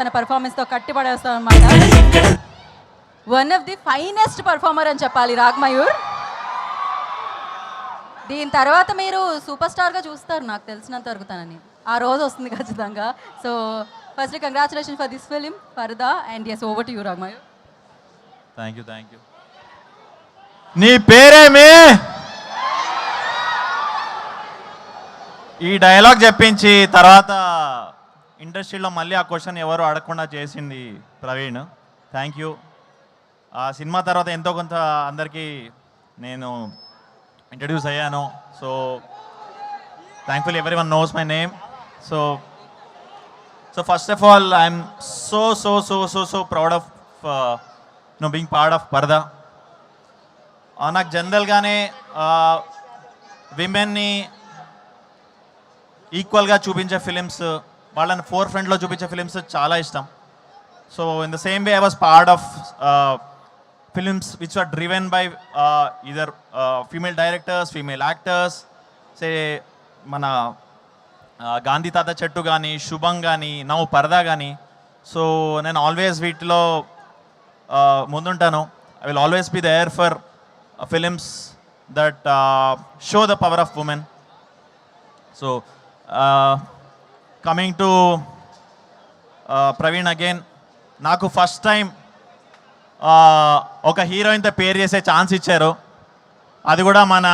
తన పర్ఫార్మెన్స్తో కట్టిపడేస్తాం అన్నమాట. One of the finest performer అని చెప్పాలి రాగ్మయూర్. దీని తర్వాత మీరు సూపర్ స్టార్గా చూస్తారు నాకు తెలిసినంత వరకు తనని. ఆ రోజు వస్తుంది ఖచ్చితంగా. So firstly congratulation for this film Paradha and yes over to you Ragmayur. Thank you. నీ పేరేమి? ఈ డైలాగ్ చెప్పించి తర్వాత ఇండస్ట్రీలో మళ్ళీ ఆ క్వశ్చన్ ఎవరు అడగకుండా చేసింది ప్రవీణ్. Thank you. ఆ సినిమా తర్వాత ఎంతో కొంత అందరికీ నేను ఇంట్రడ్యూస్ అయ్యాను. So thankful everyone knows my name. So first of all I'm so proud of being part of Paradha. నాకు జనరల్గానే విమెన్ని ఈక్వల్గా చూపించే ఫిలిమ్స్, వాళ్ళని ఫోర్ ఫ్రంట్లో చూపించే ఫిలిమ్స్ చాలా ఇష్టం. So in the same way I was part of films which are driven by either female directors, female actors. Say మన గాంధీ తాత చెట్టు కానీ, శుభం కానీ, నవ్వు పరదా కానీ. సో నేను ఆల్వేస్ వీటిలో ముందుంటాను. I will always be there for films that show the power of women. So coming to Praveen again, నాకు ఫస్ట్ టైం ఒక హీరోయిన్తో పేరు చేసే ఛాన్స్ ఇచ్చారు. అది కూడా మన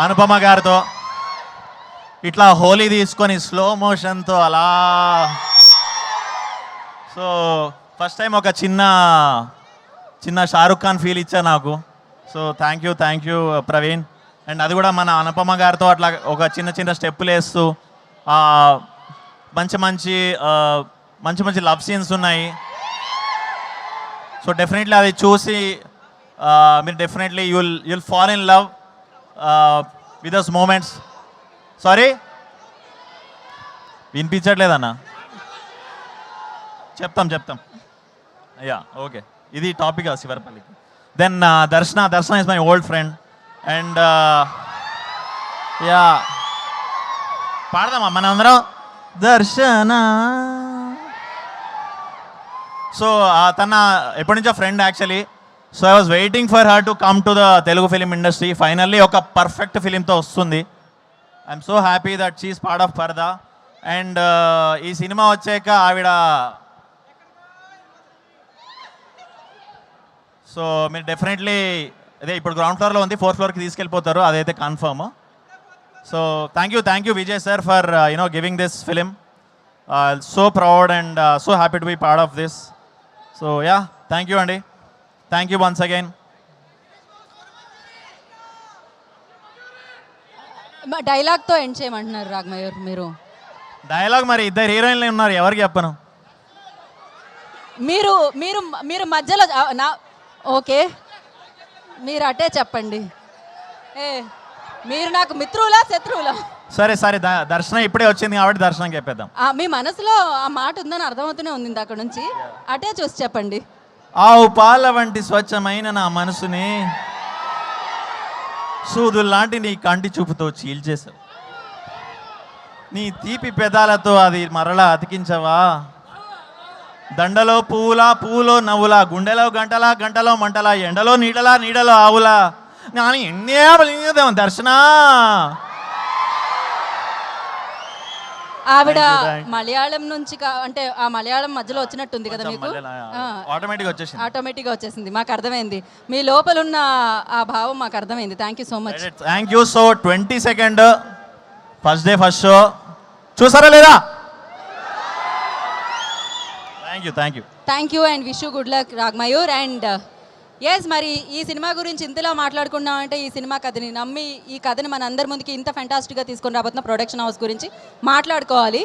అనుపమ గారితో. ఇట్లా హోలీ తీసుకొని స్లో మోషన్తో అలా. సో ఫస్ట్ టైం ఒక చిన్న షారుఖ్ ఖాన్ ఫీల్ ఇచ్చా నాకు. So thank you Praveen. And అది కూడా మన అనుపమ గారితో అట్లా ఒక చిన్న స్టెప్పులు వేస్తూ మంచి లవ్ సీన్స్ ఉన్నాయి. సో డెఫినెట్లీ అది చూసి మీరు definitely you'll fall in love with those moments. Sorry వినిపించట్లేదన్నా? చెప్తాం. యా ఓకే, ఇది టాపిక్ శివరపల్లికి. Then Darshana is my old friend. And yeah పాడదామా మన అందరం దర్శన. సో తన ఎప్పటి నుంచో friend actually. So I was waiting for her to come to the Telugu film industry. Finally ఒక పర్ఫెక్ట్ ఫిలింతో వస్తుంది. I'm so happy that she is part of పరదా. అండ్ ఈ సినిమా వచ్చాక ఆవిడ, సో మీరు డెఫినెట్లీ అదే ఇప్పుడు గ్రౌండ్ ఫ్లోర్లో ఉంది, 4th ఫ్లోర్కి తీసుకెళ్ళిపోతారు, అదైతే confirm. So thank you Vijay sir for giving this film. So proud and so happy to be part of this. So yeah thank you అండి. Thank you once again. డైలాగ్తో ఎండ్ చేయమంటున్నారు రాగ్మయూర్ మీరు. డైలాగ్ మరి ఇద్దరు హీరోయిన్లు ఉన్నారు, ఎవరికి చెప్పను. మీరు మీరు మీరు మధ్యలో ఓకే మీరు అటే చెప్పండి. మీరు నాకు మిత్రులా శత్రువులా? సరే దర్శనం ఇప్పుడే వచ్చింది కాబట్టి దర్శనం చెప్పేద్దాం. మీ మనసులో ఆ మాట ఉందని అర్థమవుతూనే ఉంది అక్కడ నుంచి. అటే చూసి చెప్పండి. ఆవు పాల వంటి స్వచ్ఛమైన నా మనసుని సూదుల్లాంటి నీ కంటి చూపుతో చీల్చేశావు. నీ తీపి పెదాలతో అది మరలా అతికించవా? దండలో పువ్వులో నవ్వులా, గుండెలో గంటలో మంటలా, ఎండలో నీడలో ఆవులా. నేను ఎన్నే దర్శన. ఆవిడ మలయాళం నుంచి అంటే ఆ మలయాళం మధ్యలో వచ్చినట్టుంది కదా మీకు? ఆటోమేటిక్గా వచ్చేసింది. మాకు అర్థమైంది, మీ లోపల ఉన్న ఆ భావం మాకు అర్థమైంది. Thank you so much. Thank you. So 22nd first day first show చూసారా లేదా? Thank you and wish you good luck Ragmayur. And yes, మరి ఈ సినిమా గురించి ఇంతలా మాట్లాడుకున్నాం అంటే ఈ సినిమా కథని నమ్మి ఈ కథని మన అందరి ముందుకి ఇంత ఫెంటాస్టిక్గా తీసుకొని రాబోతున్న ప్రొడక్షన్ హౌస్ గురించి మాట్లాడుకోవాలి.